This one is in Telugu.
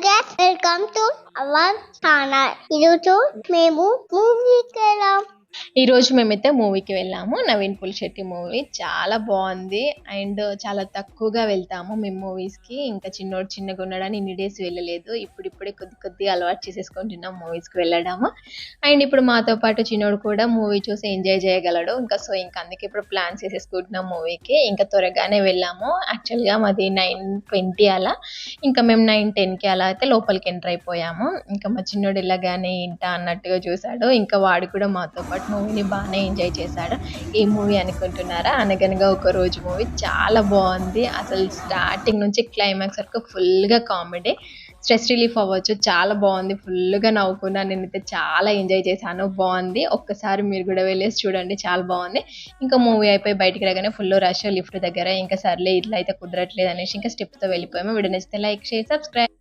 guys, welcome to our channel. ఈరోజు మేము మూవీకి వెళ్ళాం. ఈరోజు మేమైతే మూవీకి వెళ్ళాము. నవీన్ పులిశెట్టి మూవీ చాలా బాగుంది. అండ్ చాలా తక్కువగా వెళ్తాము మేము మూవీస్కి. ఇంకా చిన్నోడు చిన్నగా ఉన్నాడని ఇన్ని డేస్ వెళ్ళలేదు. ఇప్పుడిప్పుడే కొద్దిగా అలవాటు చేసేసుకుంటున్నాం మూవీస్కి వెళ్ళడము. అండ్ ఇప్పుడు మాతో పాటు చిన్నోడు కూడా మూవీ చూసి ఎంజాయ్ చేయగలడు. ఇంకా అందుకే ఇప్పుడు ప్లాన్స్ చేసేసుకుంటున్నాం మూవీకి. ఇంకా త్వరగానే వెళ్ళాము. యాక్చువల్గా మాది 9:20 అలా. ఇంకా మేము 9:10కి అలా అయితే లోపలికి ఎంటర్ అయిపోయాము. ఇంకా మా చిన్నోడు ఇలాగానే ఇంటా అన్నట్టుగా చూశాడు. ఇంకా వాడు కూడా మాతో పాటు మూవీని బాగానే ఎంజాయ్ చేశాడు. ఏ మూవీ అనుకుంటున్నారా? అనగనగా ఒక రోజు మూవీ చాలా బాగుంది. అసలు స్టార్టింగ్ నుంచి క్లైమాక్స్ వరకు ఫుల్గా కామెడీ, స్ట్రెస్ రిలీఫ్ అవ్వచ్చు. చాలా బాగుంది. ఫుల్గా నవ్వుకున్నాను. నేనైతే చాలా ఎంజాయ్ చేశాను. బాగుంది. ఒక్కసారి మీరు కూడా వెళ్ళేసి చూడండి. చాలా బాగుంది. ఇంకా మూవీ అయిపోయి బయటికి రాగానే ఫుల్ రష్ లిఫ్ట్ దగ్గర. ఇంకా సర్లే ఇట్లా అయితే కుదరట్లేదు అనేసి ఇంకా స్టెప్తో వెళ్ళిపోయాము. వీడియో నచ్చితే లైక్, షేర్, సబ్స్క్రైబ్.